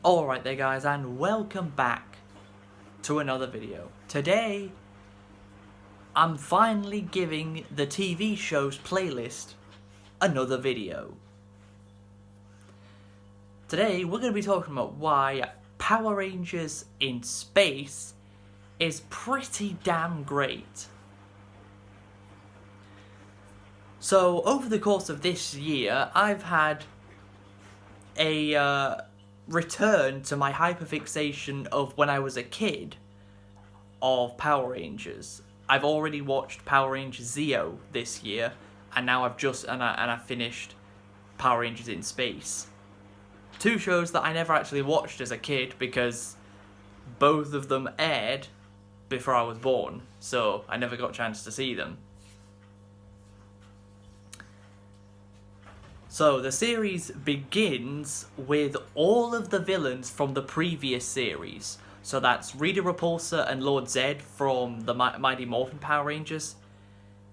Alright there guys, and welcome back to another video. Today, I'm finally giving the TV shows playlist another video. Today, we're going to be talking about why Power Rangers in Space is pretty damn great. So, over the course of this year, I've had a return to my hyperfixation of when I was a kid of Power Rangers. I've already watched Power Rangers Zeo this year, and now I've finished Power Rangers in Space. Two shows that I never actually watched as a kid because both of them aired before I was born, so I never got a chance to see them. So the series begins with all of the villains from the previous series. So that's Rita Repulsa and Lord Zed from the Mighty Morphin Power Rangers,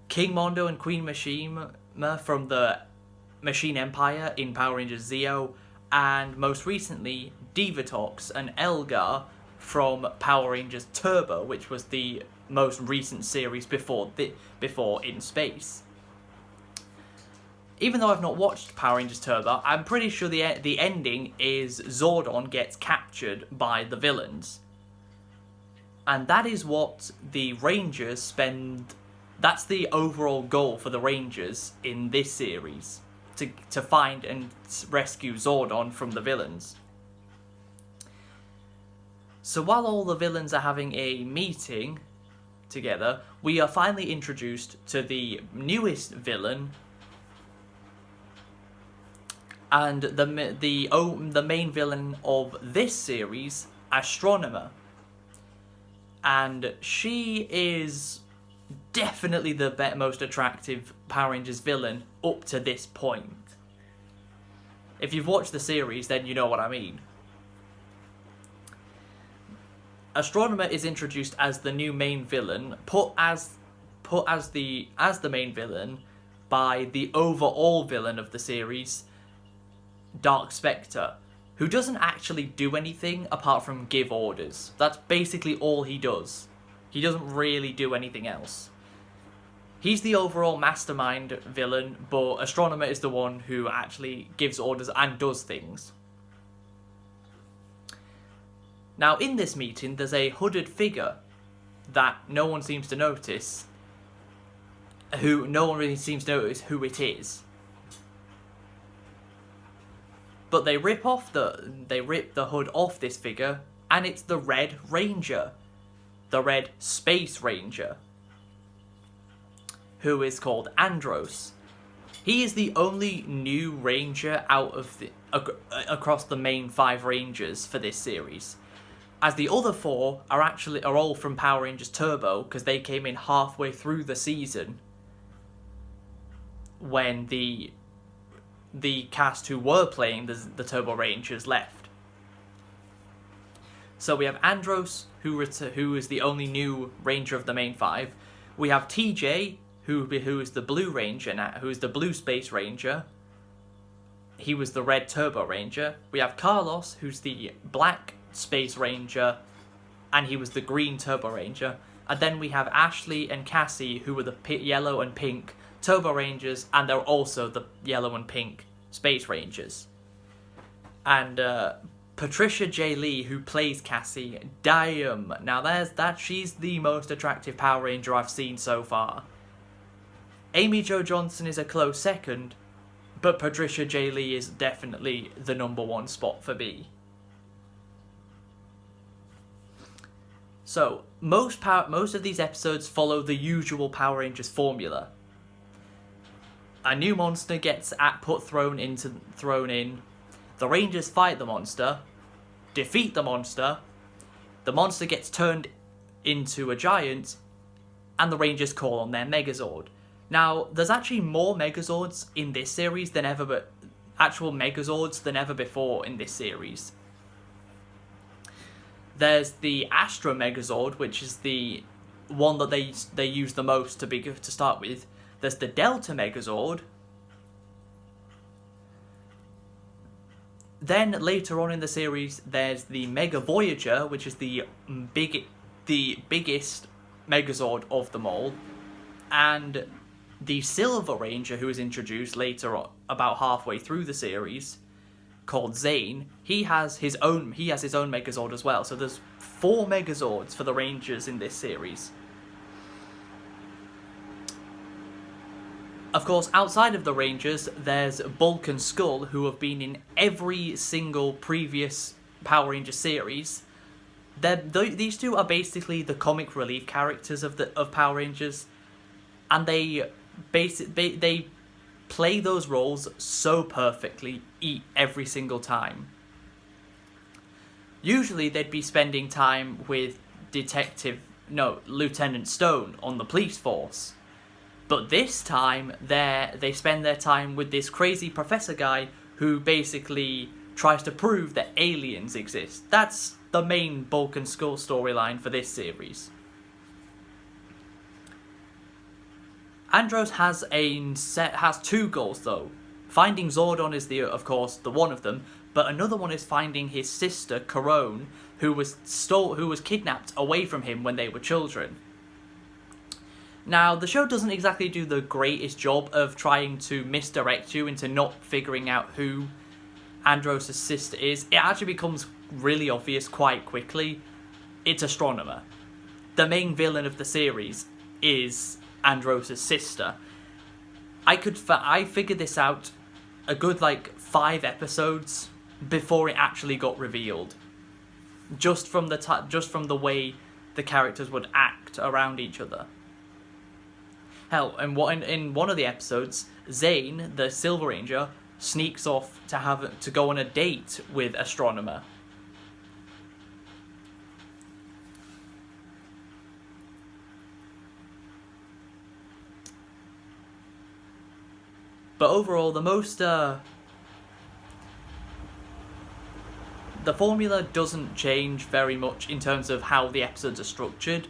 King Mondo and Queen Machine from the Machine Empire in Power Rangers Zeo, and most recently Divatox and Elgar from Power Rangers Turbo, which was the most recent series before In Space. Even though I've not watched Power Rangers Turbo, I'm pretty sure the ending is Zordon gets captured by the villains. And that is what the Rangers spend... That's the overall goal for the Rangers in this series. To find and rescue Zordon from the villains. So while all the villains are having a meeting together, we are finally introduced to the newest villain, and the main villain of this series, Astronomer. And she is definitely the most attractive Power Rangers villain up to this point. If you've watched the series, then you know what I mean. Astronomer is introduced as the new main villain, put as the main villain by the overall villain of the series, Dark Spectre, who doesn't actually do anything apart from give orders. That's basically all he does. He doesn't really do anything else. He's the overall mastermind villain, but Astronomer is the one who actually gives orders and does things. Now, in this meeting, there's a hooded figure that no one seems to notice, who no one really seems to notice who it is. But they rip the hood off this figure, and it's the Red Ranger, the Red Space Ranger, who is called Andros. He is the only new Ranger out of across the main 5 Rangers for this series, as the other 4 are all from Power Rangers Turbo, because they came in halfway through the season when the cast who were playing the Turbo Rangers left. So we have Andros, who is the only new Ranger of the main 5. We have TJ, who is the Blue Ranger now, who is the Blue Space Ranger. He was the Red Turbo Ranger. We have Carlos, who's the Black Space Ranger, and he was the Green Turbo Ranger. And then we have Ashley and Cassie, who were the Yellow and Pink Turbo Rangers, and they're also the Yellow and Pink Space Rangers. And Patricia J. Lee, who plays Cassie, damn. Now she's the most attractive Power Ranger I've seen so far. Amy Jo Johnson is a close second, but Patricia J. Lee is definitely the #1 spot for me. So, most of these episodes follow the usual Power Rangers formula. A new monster gets thrown in. The Rangers fight the monster, defeat the monster gets turned into a giant, and the Rangers call on their Megazord. Now, there's actually more Megazords in this series than ever, but actual Megazords than ever before in this series. There's the Astro Megazord, which is the one that they use the most to start with. There's the Delta Megazord, Then later on in the series, there's the Mega Voyager, which is the biggest Megazord of them all, and the Silver Ranger, who is introduced later on, about halfway through the series, called Zane. He has his own Megazord as well. So there's 4 Megazords for the Rangers in this series. Of course, outside of the Rangers, there's Bulk and Skull, who have been in every single previous Power Ranger series. These two are basically the comic relief characters of Power Rangers, and they play those roles so perfectly every single time. Usually, they'd be spending time with Lieutenant Stone on the police force. But this time, they spend their time with this crazy professor guy who basically tries to prove that aliens exist. That's the main Bulk and Skull storyline for this series. Andros has 2 goals though. Finding Zordon is of course the one of them, but another one is finding his sister Corone, who was kidnapped away from him when they were children. Now, the show doesn't exactly do the greatest job of trying to misdirect you into not figuring out who Andros' sister is. It actually becomes really obvious quite quickly. It's Astronomer. The main villain of the series is Andros' sister. I figured this out a good 5 episodes before it actually got revealed. Just from the way the characters would act around each other. Hell, in one of the episodes, Zane, the Silver Ranger, sneaks off to go on a date with Astronomer. But overall, the formula doesn't change very much in terms of how the episodes are structured.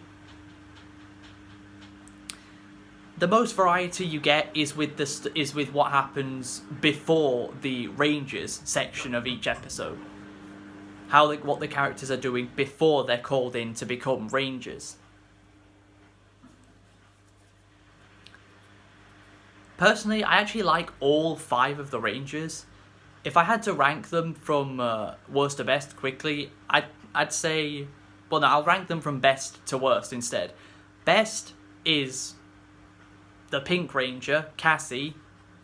The most variety you get is with what happens before the Rangers section of each episode. What the characters are doing before they're called in to become Rangers. Personally, I actually like all 5 of the Rangers. If I had to rank them from worst to best quickly, I'd say... Well, no, I'll rank them from best to worst instead. Best is the Pink Ranger, Cassie.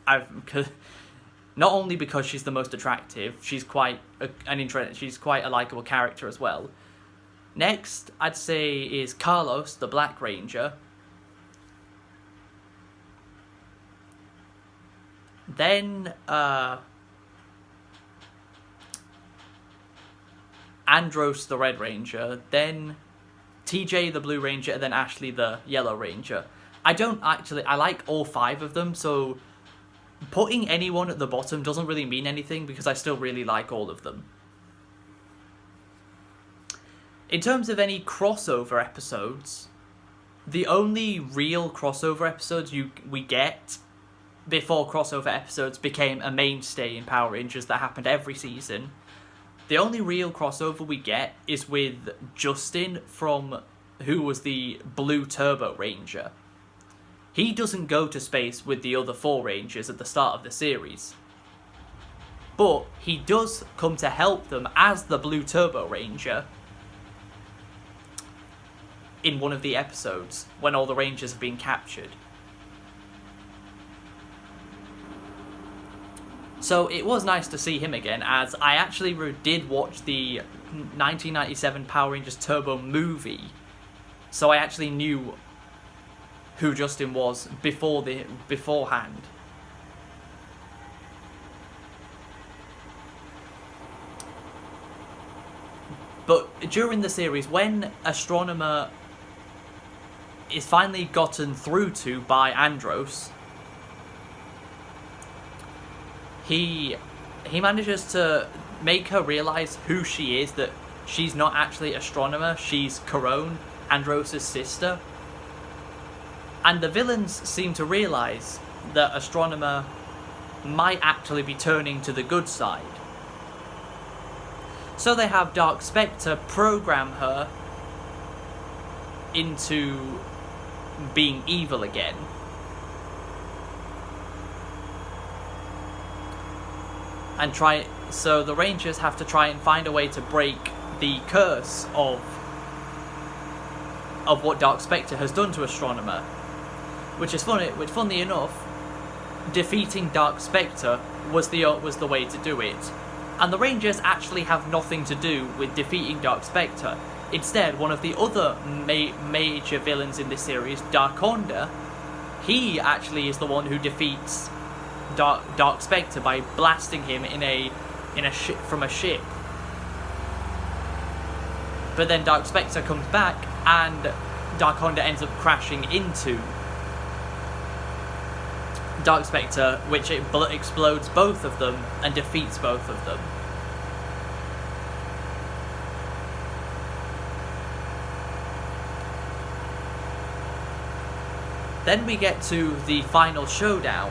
Not only because she's the most attractive, she's quite a likable character as well. Next, I'd say is Carlos, the Black Ranger. Then, Andros, the Red Ranger. Then, TJ, the Blue Ranger. And then Ashley, the Yellow Ranger. I like all 5 of them, so putting anyone at the bottom doesn't really mean anything because I still really like all of them. In terms of any crossover episodes, the only real crossover episodes we get before crossover episodes became a mainstay in Power Rangers that happened every season, the only real crossover we get is with Justin who was the Blue Turbo Ranger. He doesn't go to space with the other 4 Rangers at the start of the series. But he does come to help them as the Blue Turbo Ranger in one of the episodes when all the Rangers have been captured. So it was nice to see him again, as I actually did watch the 1997 Power Rangers Turbo movie. So I actually knew who Justin was beforehand. But during the series, when Astronomer is finally gotten through to by Andros, he manages to make her realise who she is, that she's not actually Astronomer, she's Corone, Andros' sister. And the villains seem to realise that Astronomer might actually be turning to the good side. So they have Dark Spectre program her into being evil again. And so the Rangers have to try and find a way to break the curse of what Dark Spectre has done to Astronomer. Which is funny. Which, funnily enough, defeating Dark Spectre was the way to do it. And the Rangers actually have nothing to do with defeating Dark Spectre. Instead, one of the other major villains in this series, Darkonda, he actually is the one who defeats Dark Spectre by blasting him from a ship. But then Dark Spectre comes back, and Darkonda ends up crashing into Dark Spectre, which explodes both of them and defeats both of them. Then we get to the final showdown,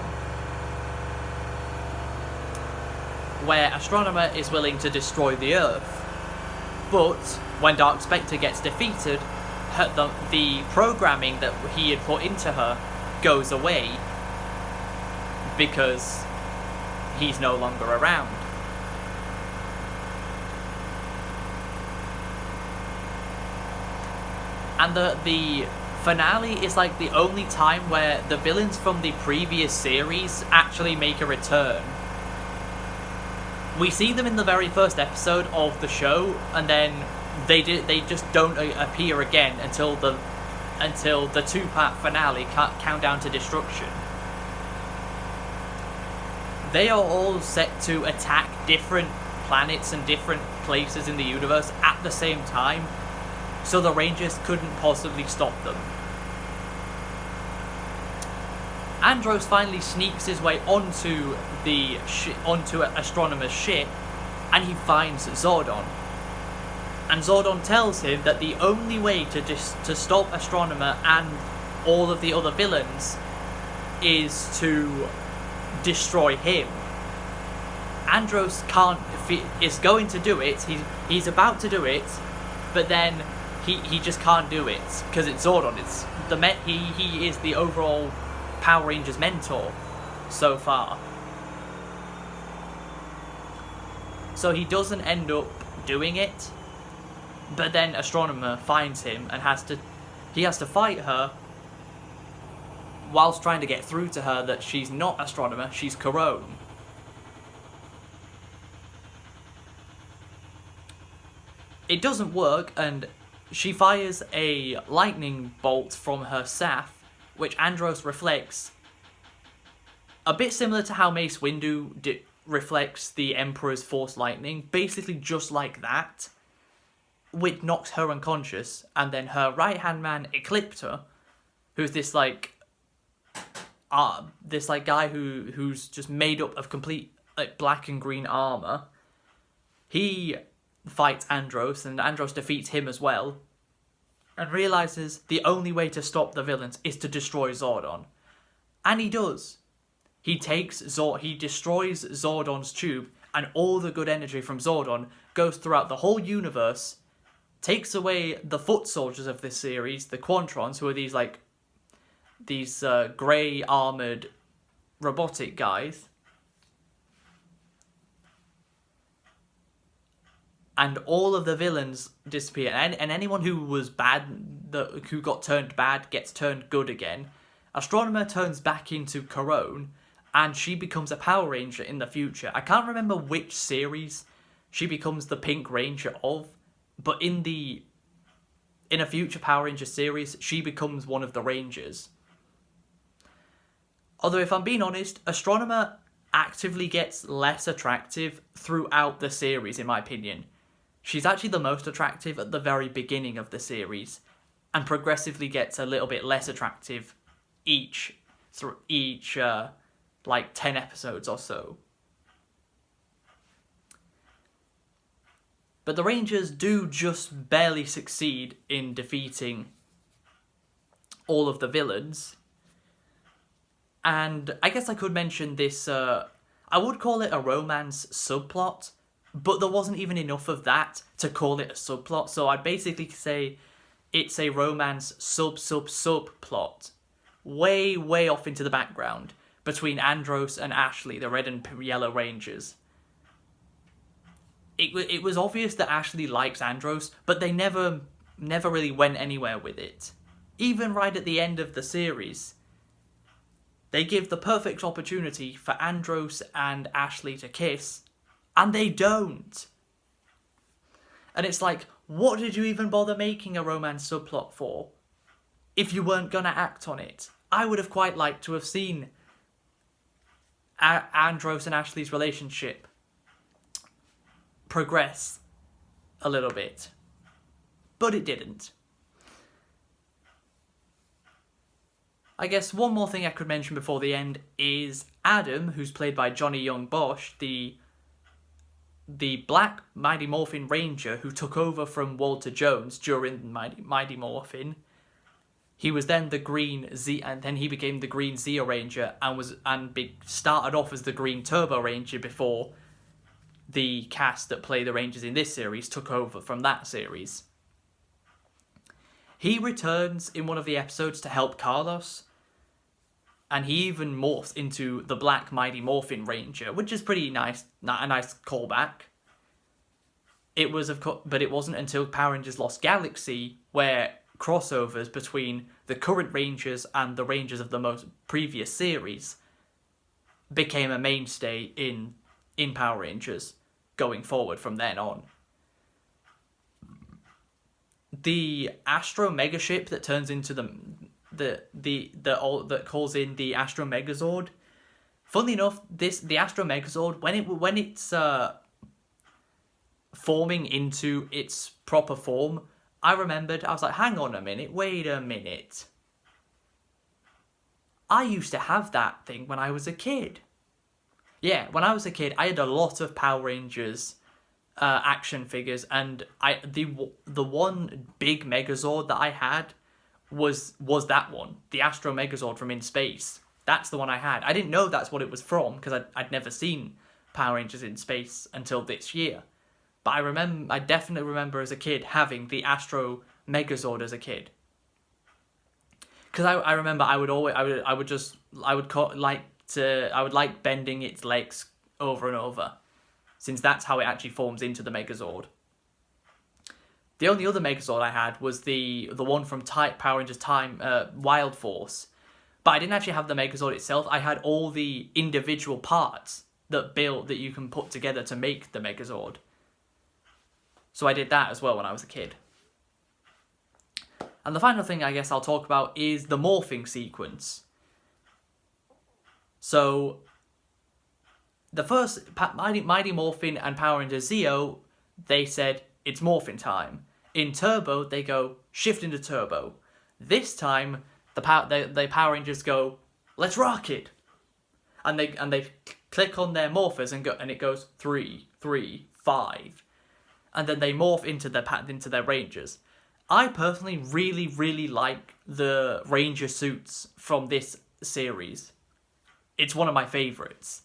where Astronomer is willing to destroy the Earth. But when Dark Spectre gets defeated, the programming that he had put into her goes away because he's no longer around. And the finale is like the only time where the villains from the previous series actually make a return. We see them in the very first episode of the show, and then they just don't appear again until the two-part finale, Countdown to Destruction. They are all set to attack different planets and different places in the universe at the same time, so the Rangers couldn't possibly stop them. Andros finally sneaks his way onto Astronomer's ship, and he finds Zordon. And Zordon tells him that the only way to stop Astronomer and all of the other villains is to destroy him. Andros is going to do it. He's about to do it, but then he just can't do it because it's Zordon. He is the overall Power Rangers mentor so far. So he doesn't end up doing it, but then Astronomer finds him and he has to fight her whilst trying to get through to her that she's not Astronomer, she's Corone. It doesn't work, and she fires a lightning bolt from her staff, which Andros reflects, a bit similar to how Mace Windu reflects the Emperor's Force Lightning, basically just like that, which knocks her unconscious, and then her right-hand man, Ecliptor, who's this guy who's just made up of complete black and green armor, he fights Andros, and Andros defeats him as well, and realizes the only way to stop the villains is to destroy Zordon. And he does. He destroys Zordon's tube, and all the good energy from Zordon goes throughout the whole universe, takes away the foot soldiers of this series, the Quantrons, who are these grey armoured robotic guys. And all of the villains disappear, and anyone who was bad, who got turned bad, gets turned good again. Astronomer turns back into Corone, and she becomes a Power Ranger in the future. I can't remember which series she becomes the Pink Ranger of, but in a future Power Ranger series, she becomes one of the Rangers. Although, if I'm being honest, Astronomer actively gets less attractive throughout the series, in my opinion. She's actually the most attractive at the very beginning of the series, and progressively gets a little bit less attractive each 10 episodes or so. But the Rangers do just barely succeed in defeating all of the villains. And I guess I could mention this, I would call it a romance subplot, but there wasn't even enough of that to call it a subplot. So I'd basically say it's a romance subplot, way off into the background between Andros and Ashley, the Red and Yellow Rangers. It was obvious that Ashley likes Andros, but they never really went anywhere with it. Even right at the end of the series, they give the perfect opportunity for Andros and Ashley to kiss, and they don't. And it's like, what did you even bother making a romance subplot for if you weren't gonna act on it? I would have quite liked to have seen Andros and Ashley's relationship progress a little bit, but it didn't. I guess one more thing I could mention before the end is Adam, who's played by Johnny Young Bosch, the Black Mighty Morphin Ranger who took over from Walter Jones during Mighty Morphin. He was then the Green Z, and then he became the Green Zeo Ranger and started off as the Green Turbo Ranger before the cast that play the Rangers in this series took over from that series. He returns in one of the episodes to help Carlos, and he even morphs into the Black Mighty Morphin Ranger, which is pretty nice, a nice callback. It was, of course, but it wasn't until Power Rangers Lost Galaxy where crossovers between the current Rangers and the Rangers of the most previous series became a mainstay in Power Rangers going forward from then on. The Astro Megaship that turns into that calls in the Astro Megazord. Funnily enough, the Astro Megazord when it's forming into its proper form, I was like, hang on a minute, wait a minute. I used to have that thing when I was a kid. Yeah, when I was a kid, I had a lot of Power Rangers action figures, and the one big Megazord that I had was that one, the Astro Megazord from In Space. That's the one I had. I didn't know that's what it was from because I'd never seen Power Rangers in Space until this year. But I definitely remember as a kid having the Astro Megazord as a kid. Because I remember I would like bending its legs over and over, since that's how it actually forms into the Megazord. The only other Megazord I had was the one from Power Rangers Time, Wild Force. But I didn't actually have the Megazord itself. I had all the individual parts that you can put together to make the Megazord. So I did that as well when I was a kid. And the final thing I guess I'll talk about is the morphing sequence. So the first Mighty Morphin and Power Rangers Zeo, they said it's morphin time. In Turbo, they go shift into Turbo. This time, the Power Rangers go, let's rock it, and they click on their morphers and it goes 3, 3, 5, and then they morph into their Rangers. I personally really like the Ranger suits from this series. It's one of my favourites.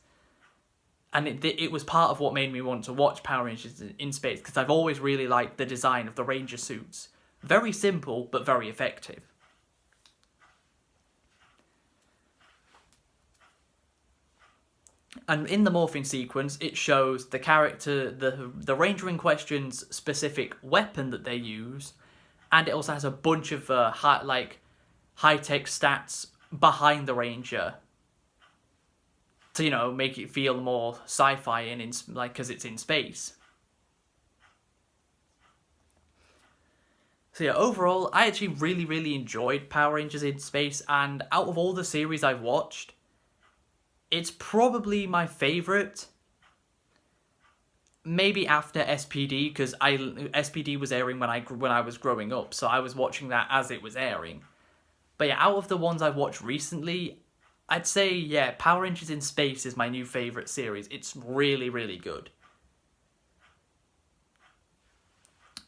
And it was part of what made me want to watch Power Rangers in Space, because I've always really liked the design of the Ranger suits. Very simple, but very effective. And in the morphing sequence, it shows the character, the Ranger in question's specific weapon that they use, and it also has a bunch of high-tech stats behind the Ranger to, make it feel more sci-fi and because it's in space. So yeah, overall, I actually really enjoyed Power Rangers in Space, and out of all the series I've watched, it's probably my favourite. Maybe after SPD, because SPD was airing when I was growing up, so I was watching that as it was airing. But yeah, out of the ones I've watched recently, I'd say, yeah, Power Rangers in Space is my new favourite series. It's really good.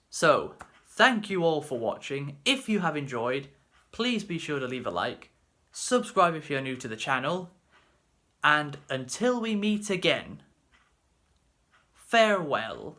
So, thank you all for watching. If you have enjoyed, please be sure to leave a like, subscribe if you're new to the channel, and until we meet again, farewell.